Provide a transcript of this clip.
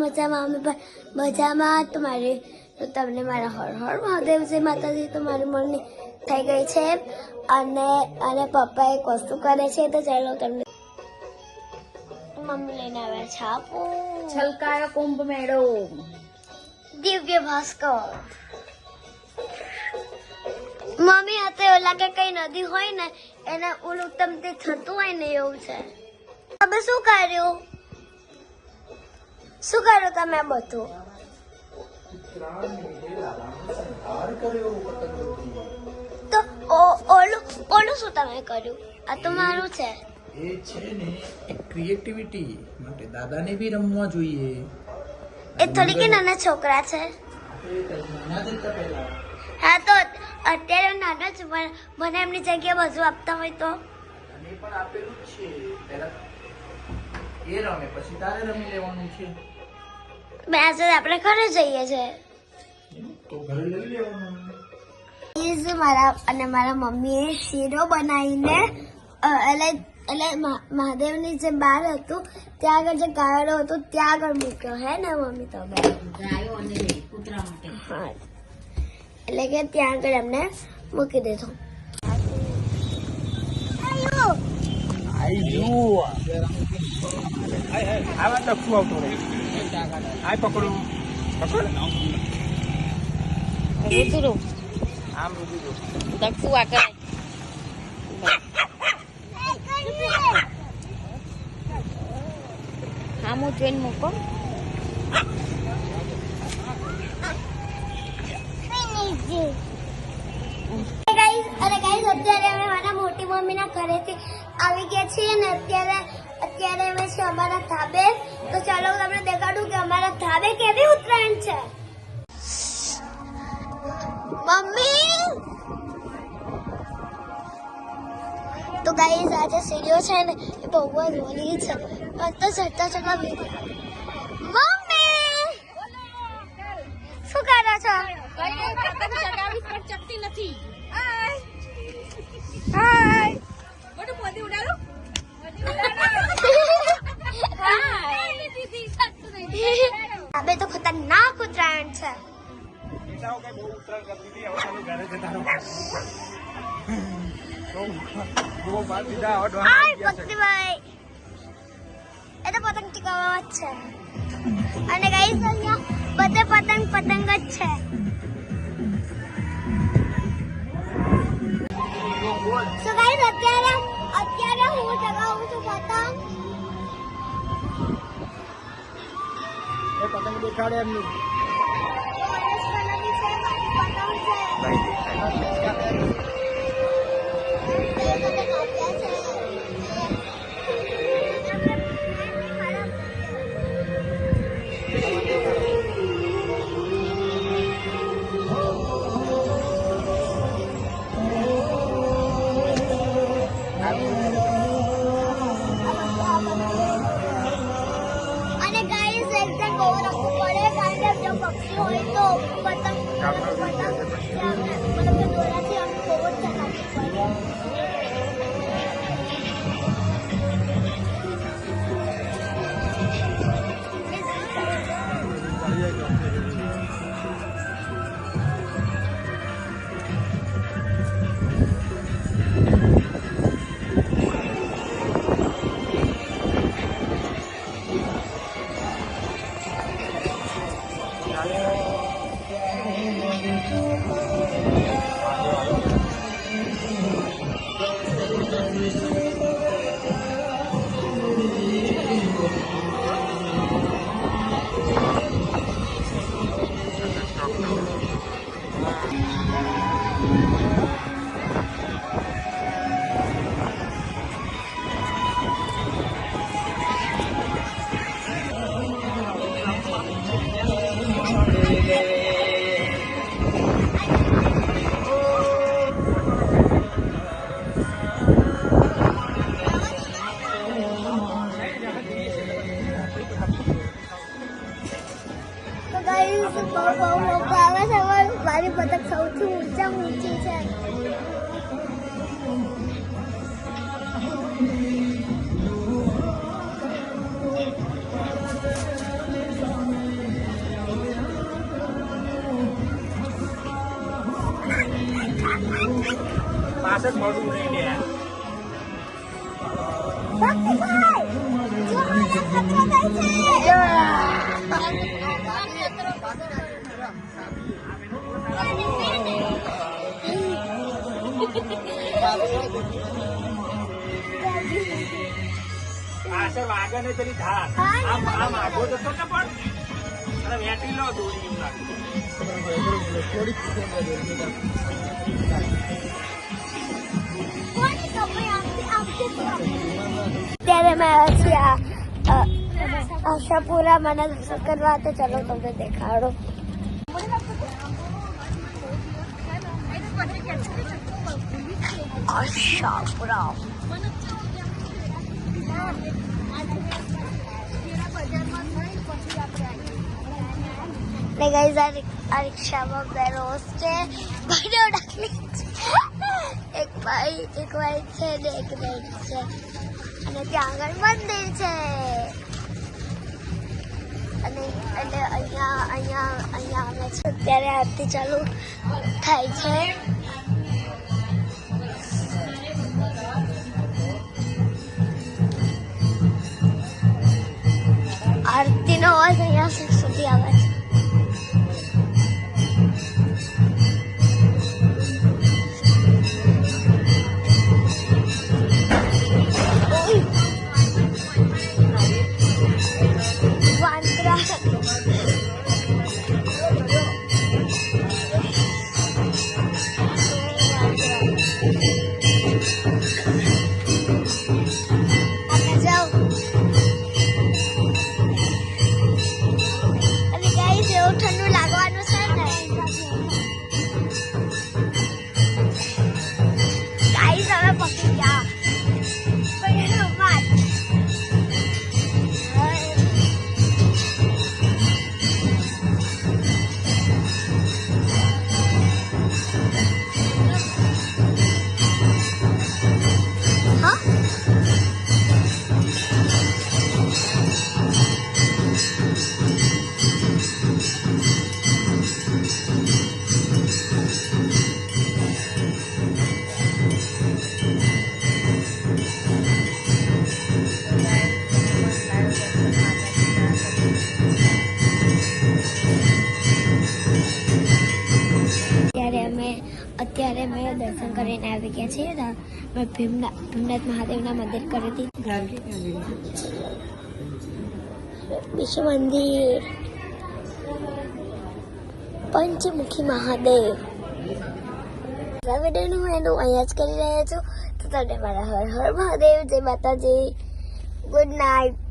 મજામાં અમે પણ મજામાં. તો તમને મારા હર હર મહાદેવ જય માતાજી. તો મારી મમ્મી થઈ ગઈ છે અને પપ્પા એક વસ્તુ કરે છે, તો ચાલો તમને મમ્મી લઈને આવ્યા છાપો છલકાયો કુંભ મેળો દિવ્ય ભાસ્કર. મમ્મી હાથે ઓલા કે કઈ નદી હોય ને એને ઓલું તમને થતું હોય ને એવું છે. તમે શું કર્યું તમે બધું? તો ઓલું શું તમે કર્યું? આ તો મારું છે. એ છે ને એક ક્રિએટિવિટી માટે દાદાને બી રમવા જોઈએ. એ થોડી કે નાના છોકરા છે. નાના જ હતા પહેલા. હા તો અત્યારે નાના જ મને એમની જગ્યાએ બધું આપતા હોય તો અને પણ આપેલું જ છે. પહેલા એ રમે પછી તારે રમી લેવાનું છે. બે આજે આપણે ઘરે જઈએ છે. તો ઘરે લઈ લેવાનું. મારા મમ્મીએ શીરો બનાવીને એટલે મહાદેવની જે બાર હતું ત્યાં આગળ જે ગાયડો હતો ત્યાં આગળ મૂક્યો હે ને મમ્મી? તો ગાયો અને કૂતરા માટે. હા, એટલે કે ત્યાં આગળ એમને મૂકી દીધો. આમ જોઈને મૂકો. અત્યારે અમે મારા મોટી મમ્મીના ઘરેથી આવી ગયા છીએ ને અત્યારે અમે છે અમારા ધાબે. તો ચાલો હું તમને દેખાડું કે અમારા ધાબે કેવી ઉત્તરાયણ છે. મમ્મી તો ગાઈસ આજે સીડીઓ છે ને એ બહુ જ ઓલી છે. તો ચડતા મમ્મી શું કરો છો? ચકતી નથી. અબે તો ખતરનાક ઉત્તરાયણ છે. પતંગભાઈ એ તો પતંગ ચગાવવા જ છે. અને ગાઈસ અહીંયા બધે પતંગ જ છે. So guys, અત્યારે હું ચગાવું છું પતંગ. એ પતંગ દેખાડે એમની. અને ગાઈસ એકદમ બહુ રાખવું પડે કારણ કે જો પક્ષી હોય તો પતંગ મતલબ કે દોરાથી આમ બહુ જ ચલાવવું પડે. પાછળ મોઢું નહીં લે. પાછળ વાગે ને પેલી ધાર આમ આગો જતો ને પણ અને વેટી લો દોરી એમ લાગે. અત્યારે મેં આવ્યા છીએ આશાપુરા મને દર્શન કરવા, તો ચલો તમને દેખાડો. આશાપુરા ને ગાઈઝ આ રિક્ષામાં બે રોજ છે, ભાઈઓ ડાકલી એક ભાઈ છે ને એક બેન છે, અને ત્યાં આગળ મંદિર છે, અને એટલે અહીંયા અમે છે. અત્યારે આરતી ચાલુ થાય છે. આરતીનો અવાજ અહીંયા સુધી આવે છે. અત્યારે અમે દર્શન કરીને આવી ગયા છીએ. મેં ભીમનાથ મહાદેવના મંદિર કરી હતી. બીજું મંદિર પંચમુખી મહાદેવ. વિડીયોનું હું એનું અહીંયા જ કરી રહ્યા છું. તો તમને મારા હર હર મહાદેવ, જય માતાજી, ગુડ નાઇટ.